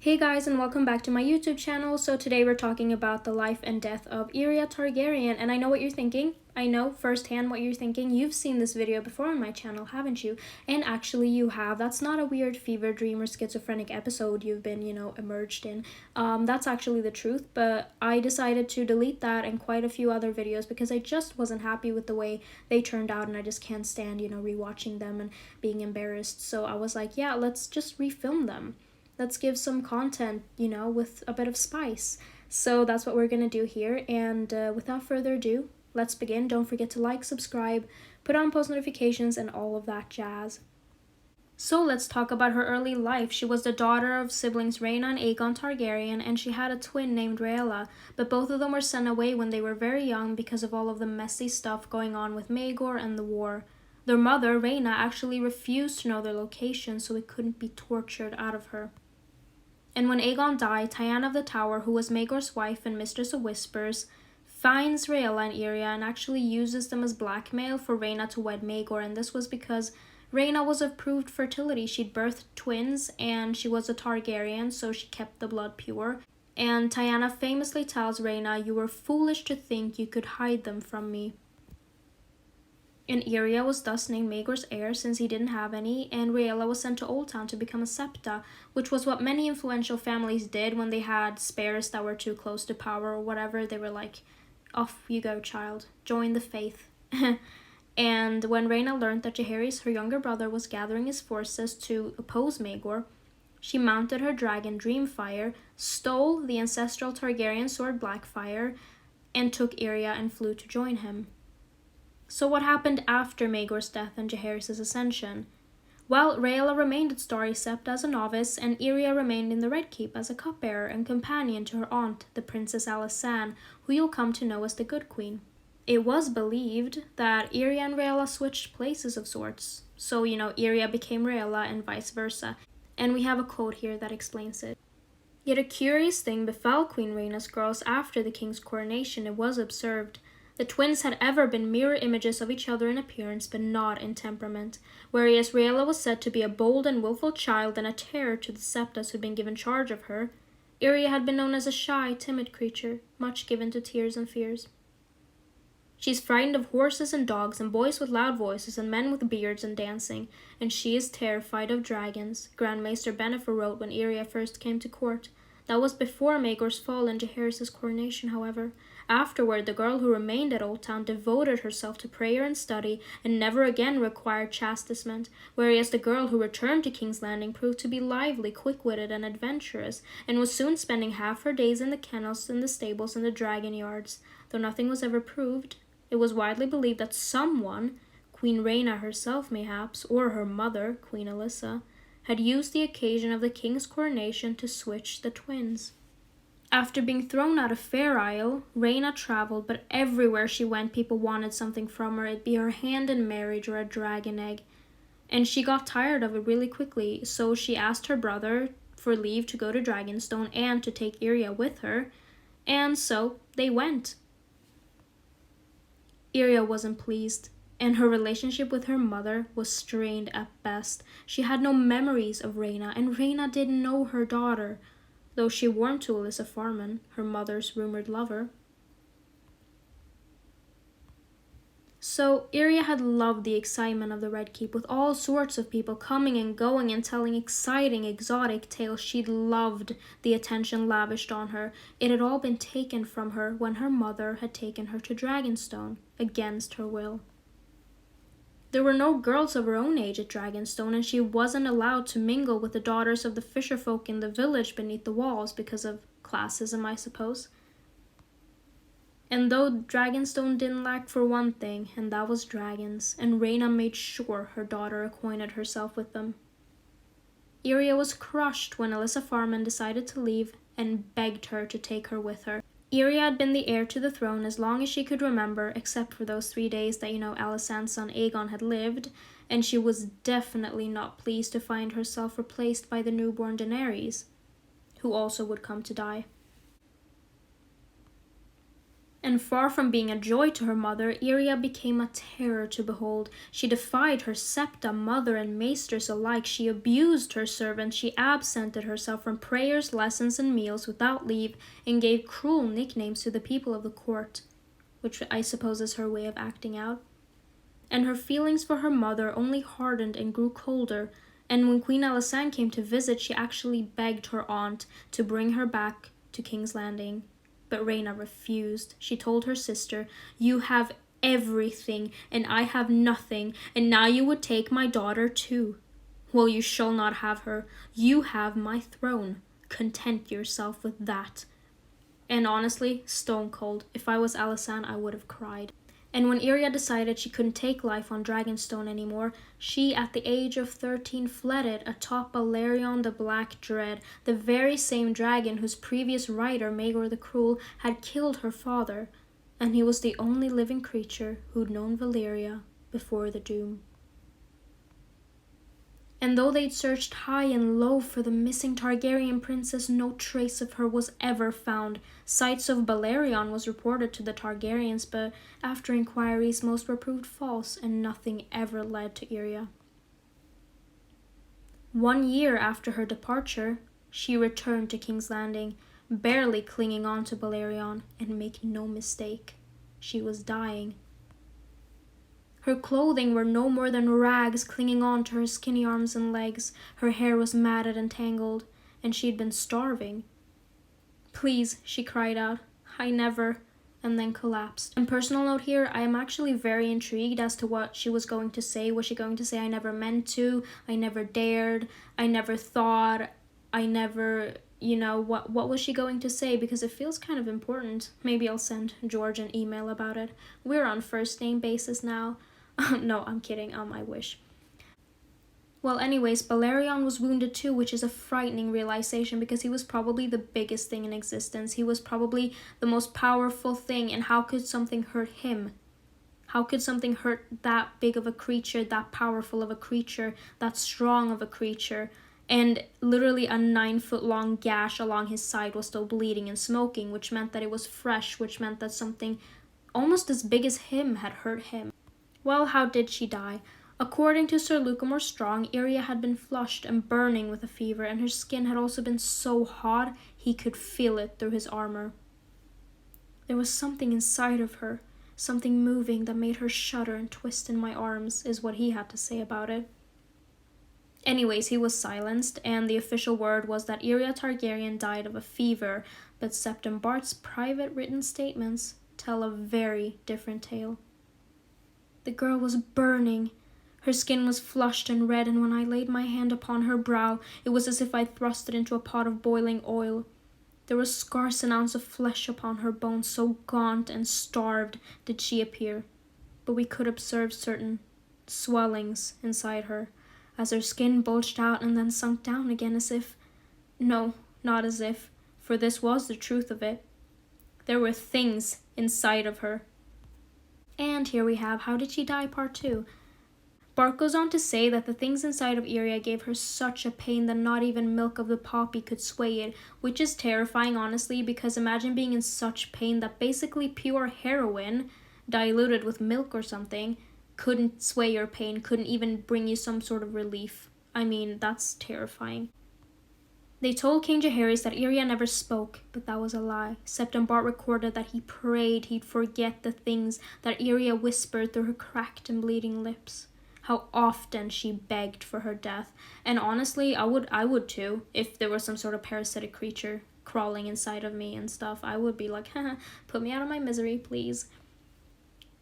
Hey guys, and welcome back to my YouTube channel. So today we're talking about the life and death of Aerea Targaryen, and I know what you're thinking. I know firsthand what you're thinking. You've seen this video before on my channel, haven't you? And actually you have. That's not a weird fever dream or schizophrenic episode you've been, immersed in. That's actually the truth, but I decided to delete that and quite a few other videos because I just wasn't happy with the way they turned out, and I just can't stand, rewatching them and being embarrassed. So I was like, yeah, let's just refilm them. Let's give some content, with a bit of spice. So that's what we're gonna do here, and without further ado, let's begin. Don't forget to like, subscribe, put on post notifications, and all of that jazz. So let's talk about her early life. She was the daughter of siblings Rhaena and Aegon Targaryen, and she had a twin named Rhaella, but both of them were sent away when they were very young because of all of the messy stuff going on with Maegor and the war. Their mother, Rhaena, actually refused to know their location so it couldn't be tortured out of her. And when Aegon died, Tyann of the Tower, who was Maegor's wife and mistress of whispers, finds Rhaella and Aerea and actually uses them as blackmail for Rhaena to wed Maegor. And this was because Rhaena was of proved fertility. She'd birthed twins and she was a Targaryen, so she kept the blood pure. And Tyann famously tells Rhaena, "You were foolish to think you could hide them from me." And Aerea was thus named Maegor's heir since he didn't have any, and Rhaella was sent to Oldtown to become a septa, which was what many influential families did when they had spares that were too close to power or whatever. They were like, off you go, child. Join the faith. And when Rhaena learned that Jaehaerys, her younger brother, was gathering his forces to oppose Maegor, she mounted her dragon Dreamfire, stole the ancestral Targaryen sword Blackfire, and took Aerea and flew to join him. So what happened after Maegor's death and Jaehaerys' ascension? Well, Rhaella remained at Starry Sept as a novice, and Aerea remained in the Red Keep as a cupbearer and companion to her aunt, the Princess Alysanne, who you'll come to know as the Good Queen. It was believed that Aerea and Rhaella switched places of sorts. So, Aerea became Rhaella and vice versa. And we have a quote here that explains it. Yet a curious thing befell Queen Rhaena's girls after the king's coronation. It was observed. The twins had ever been mirror images of each other in appearance, but not in temperament, whereas Rhaella was said to be a bold and willful child and a terror to the septas who'd been given charge of her. Aerea had been known as a shy, timid creature, much given to tears and fears. She's frightened of horses and dogs and boys with loud voices and men with beards and dancing, and she is terrified of dragons, Grand Maester Bennifer wrote when Aerea first came to court. That was before Maegor's fall and Jaehaerys' coronation, however. Afterward, the girl who remained at Oldtown devoted herself to prayer and study and never again required chastisement, whereas the girl who returned to King's Landing proved to be lively, quick-witted, and adventurous, and was soon spending half her days in the kennels, in the stables, and the dragon yards. Though nothing was ever proved, it was widely believed that someone, Queen Rhaena herself mayhaps, or her mother, Queen Alyssa, had used the occasion of the king's coronation to switch the twins. After being thrown out of Fair Isle, Rhaena traveled, but everywhere she went people wanted something from her, it be her hand in marriage or a dragon egg. And she got tired of it really quickly, so she asked her brother for leave to go to Dragonstone and to take Aerea with her, and so they went. Aerea wasn't pleased, and her relationship with her mother was strained at best. She had no memories of Rhaena, and Rhaena didn't know her daughter, though she warmed to Alyssa Farman, her mother's rumored lover. So Aerea had loved the excitement of the Red Keep, with all sorts of people coming and going and telling exciting, exotic tales. She'd loved the attention lavished on her. It had all been taken from her when her mother had taken her to Dragonstone, against her will. There were no girls of her own age at Dragonstone, and she wasn't allowed to mingle with the daughters of the fisherfolk in the village beneath the walls because of classism, I suppose. And though Dragonstone didn't lack for one thing, and that was dragons, and Rhaena made sure her daughter acquainted herself with them. Aerea was crushed when Alyssa Farman decided to leave and begged her to take her with her. Aerea had been the heir to the throne as long as she could remember, except for those 3 days that, Alysanne's son Aegon had lived, and she was definitely not pleased to find herself replaced by the newborn Daenerys, who also would come to die. And far from being a joy to her mother, Aerea became a terror to behold. She defied her septa, mother, and maesters alike. She abused her servants. She absented herself from prayers, lessons, and meals without leave, and gave cruel nicknames to the people of the court, which I suppose is her way of acting out. And her feelings for her mother only hardened and grew colder. And when Queen Alysanne came to visit, she actually begged her aunt to bring her back to King's Landing. But Rhaena refused. She told her sister, "You have everything, and I have nothing, and now you would take my daughter too. Well, you shall not have her. You have my throne. Content yourself with that." And honestly, stone cold. If I was Alysanne, I would have cried. And when Aerea decided she couldn't take life on Dragonstone anymore, she, at the age of 13, fled it atop Balerion the Black Dread, the very same dragon whose previous rider, Maegor the Cruel, had killed her father. And he was the only living creature who'd known Valyria before the doom. And though they'd searched high and low for the missing Targaryen princess, no trace of her was ever found. Sites of Balerion was reported to the Targaryens, but after inquiries, most were proved false, and nothing ever led to Aerea. 1 year after her departure, she returned to King's Landing, barely clinging on to Balerion, and make no mistake, she was dying. Her clothing were no more than rags clinging on to her skinny arms and legs. Her hair was matted and tangled, and she had been starving. "Please," she cried out, "I never," and then collapsed. And personal note here, I am actually very intrigued as to what she was going to say. Was she going to say, "I never meant to, I never dared, I never thought, I never," what was she going to say? Because it feels kind of important. Maybe I'll send George an email about it. We're on first name basis now. No, I'm kidding. I wish. Well, anyways, Balerion was wounded too, which is a frightening realization because he was probably the biggest thing in existence. He was probably the most powerful thing, and how could something hurt him? How could something hurt that big of a creature, that powerful of a creature, that strong of a creature? And literally a 9-foot-long gash along his side was still bleeding and smoking, which meant that it was fresh, which meant that something almost as big as him had hurt him. Well, how did she die? According to Sir Lucamore Strong, Aerea had been flushed and burning with a fever, and her skin had also been so hot he could feel it through his armor. There was something inside of her, something moving that made her shudder and twist in my arms, is what he had to say about it. Anyways, he was silenced, and the official word was that Aerea Targaryen died of a fever, but Septon Bart's private written statements tell a very different tale. The girl was burning. Her skin was flushed and red, and when I laid my hand upon her brow, it was as if I thrust it into a pot of boiling oil. There was scarce an ounce of flesh upon her bones, so gaunt and starved did she appear. But we could observe certain swellings inside her, as her skin bulged out and then sunk down again as if... No, not as if, for this was the truth of it. There were things inside of her. And here we have How Did She Die Part 2. Bart goes on to say that the things inside of Aerea gave her such a pain that not even milk of the poppy could sway it, which is terrifying honestly, because imagine being in such pain that basically pure heroin, diluted with milk or something, couldn't sway your pain, couldn't even bring you some sort of relief. I mean, that's terrifying. They told King Jaehaerys that Aerea never spoke, but that was a lie. Septon Bart recorded that he prayed he'd forget the things that Aerea whispered through her cracked and bleeding lips. How often she begged for her death. And honestly, I would too, if there was some sort of parasitic creature crawling inside of me and stuff. I would be like, haha, put me out of my misery, please.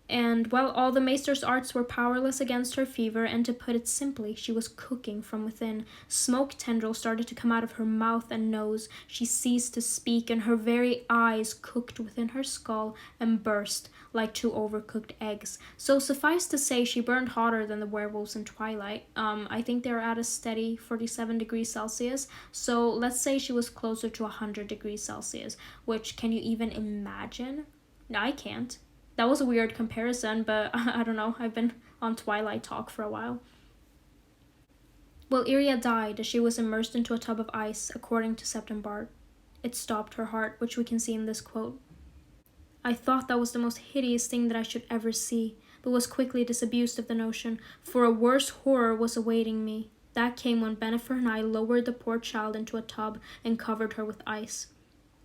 And while all the maester's arts were powerless against her fever, and to put it simply, she was cooking from within. Smoke tendrils started to come out of her mouth and nose. She ceased to speak, and her very eyes cooked within her skull and burst like 2 overcooked eggs. So suffice to say, she burned hotter than the werewolves in Twilight. I think they're at a steady 47 degrees Celsius. So let's say she was closer to 100 degrees Celsius, which, can you even imagine? I can't. That was a weird comparison, but I don't know. I've been on Twilight talk for a while. Well, Aerea died as she was immersed into a tub of ice, according to Septon Bart. It stopped her heart, which we can see in this quote. I thought that was the most hideous thing that I should ever see, but was quickly disabused of the notion, for a worse horror was awaiting me. That came when Bennifer and I lowered the poor child into a tub and covered her with ice.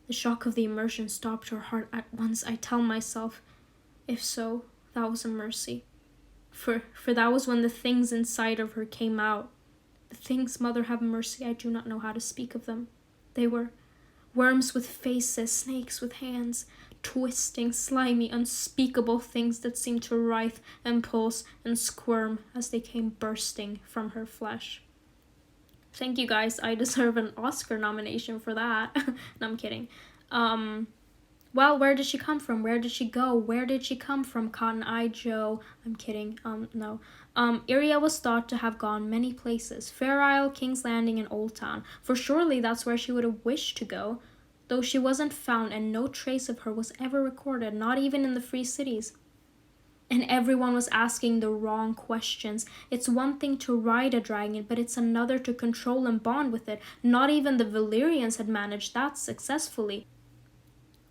The shock of the immersion stopped her heart at once, I tell myself. If so, that was a mercy. For that was when the things inside of her came out. The things, Mother have mercy, I do not know how to speak of them. They were worms with faces, snakes with hands, twisting, slimy, unspeakable things that seemed to writhe and pulse and squirm as they came bursting from her flesh. Thank you guys, I deserve an Oscar nomination for that. No, I'm kidding. Well, where did she come from? Where did she go? Where did she come from, Cotton Eye Joe? I'm kidding. No. Aerea was thought to have gone many places. Fair Isle, King's Landing, and Old Town. For surely that's where she would have wished to go. Though she wasn't found and no trace of her was ever recorded, not even in the free cities. And everyone was asking the wrong questions. It's one thing to ride a dragon, but it's another to control and bond with it. Not even the Valyrians had managed that successfully.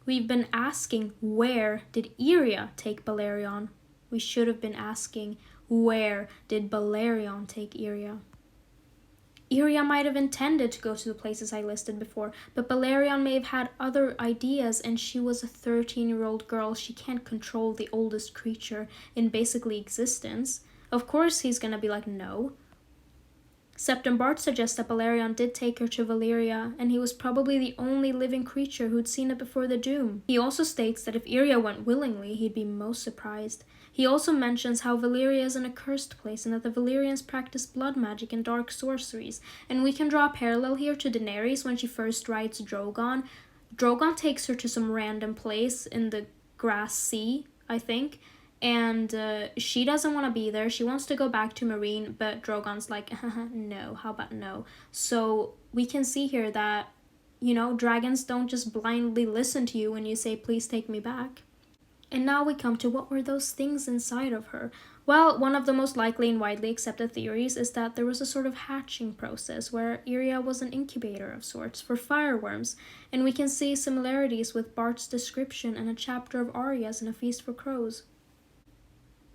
We've been asking, where did Aerea take Balerion? We should have been asking, where did Balerion take Aerea? Aerea might have intended to go to the places I listed before, but Balerion may have had other ideas, and she was a 13-year-old girl. She can't control the oldest creature in basically existence. Of course he's gonna be like, no. Septon Bart suggests that Balerion did take her to Valyria, and he was probably the only living creature who'd seen it before the doom. He also states that if Aerea went willingly, he'd be most surprised. He also mentions how Valyria is an accursed place and that the Valyrians practice blood magic and dark sorceries. And we can draw a parallel here to Daenerys when she first rides Drogon. Drogon takes her to some random place in the Grass Sea, I think. And she doesn't want to be there. She wants to go back to Meereen, but Drogon's like, no, how about no? So we can see here that, you know, dragons don't just blindly listen to you when you say, please take me back. And now we come to what were those things inside of her? Well, one of the most likely and widely accepted theories is that there was a sort of hatching process where Aerea was an incubator of sorts for fireworms, and we can see similarities with Bart's description and a chapter of Arya's in A Feast for Crows.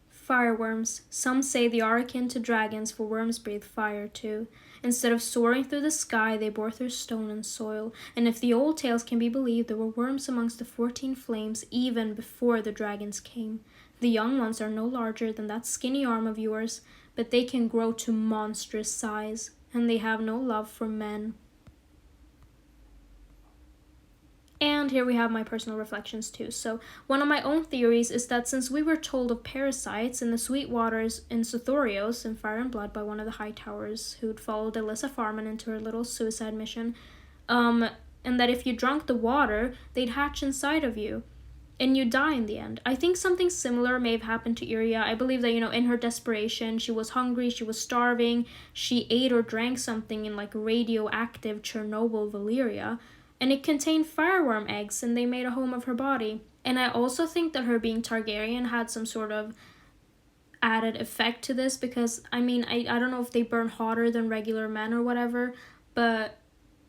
Fireworms. Some say they are akin to dragons, for worms breathe fire too. Instead of soaring through the sky, they bore through stone and soil, and if the old tales can be believed, there were worms amongst the 14 flames even before the dragons came. The young ones are no larger than that skinny arm of yours, but they can grow to monstrous size, and they have no love for men. And here we have my personal reflections too. So one of my own theories is that since we were told of parasites in the sweet waters in Sothorios in Fire and Blood by one of the High Towers who'd followed Alyssa Farman into her little suicide mission, and that if you drank the water, they'd hatch inside of you, and you'd die in the end. I think something similar may have happened to Aerea. I believe that, you know, in her desperation, she was hungry, she was starving, she ate or drank something in like radioactive Chernobyl Valyria, and it contained fireworm eggs, and they made a home of her body. And I also think that her being Targaryen had some sort of added effect to this, because, I mean, I don't know if they burn hotter than regular men or whatever, but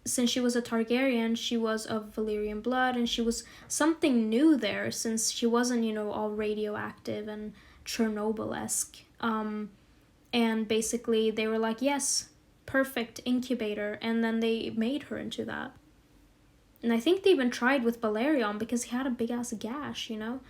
since she was a Targaryen, she was of Valyrian blood, and she was something new there, since she wasn't, you know, all radioactive and Chernobyl-esque. And basically, they were like, yes, perfect incubator, and then they made her into that. And I think they even tried with Balerion because he had a big-ass gash, you know?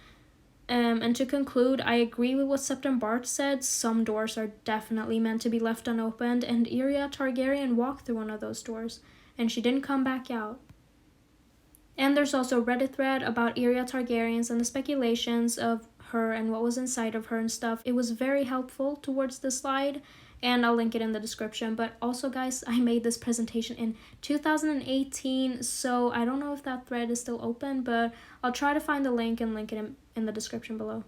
And to conclude, I agree with what Septon Bart said. Some doors are definitely meant to be left unopened, and Aerea Targaryen walked through one of those doors, and she didn't come back out. And there's also a Reddit thread about Aerea Targaryens and the speculations of her and what was inside of her and stuff. It was very helpful towards the slide, and I'll link it in the description. But also, guys, I made this presentation in 2018, so I don't know if that thread is still open, but I'll try to find the link and link it in the description below.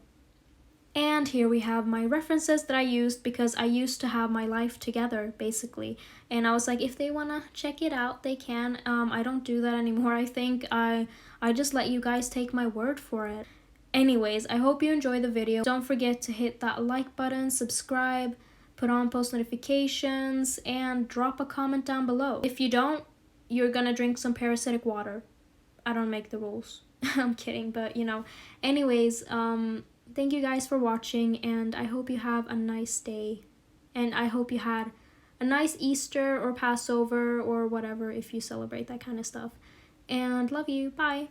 And here we have my references that I used because I used to have my life together, basically. And I was like, if they want to check it out, they can. I don't do that anymore. I think I just let you guys take my word for it. Anyways, I hope you enjoyed the video. Don't forget to hit that like button, subscribe, put on post notifications, and drop a comment down below. If you don't, you're gonna drink some parasitic water. I don't make the rules. I'm kidding, but you know. Anyways, thank you guys for watching, and I hope you have a nice day. And I hope you had a nice Easter or Passover or whatever if you celebrate that kind of stuff. And love you. Bye.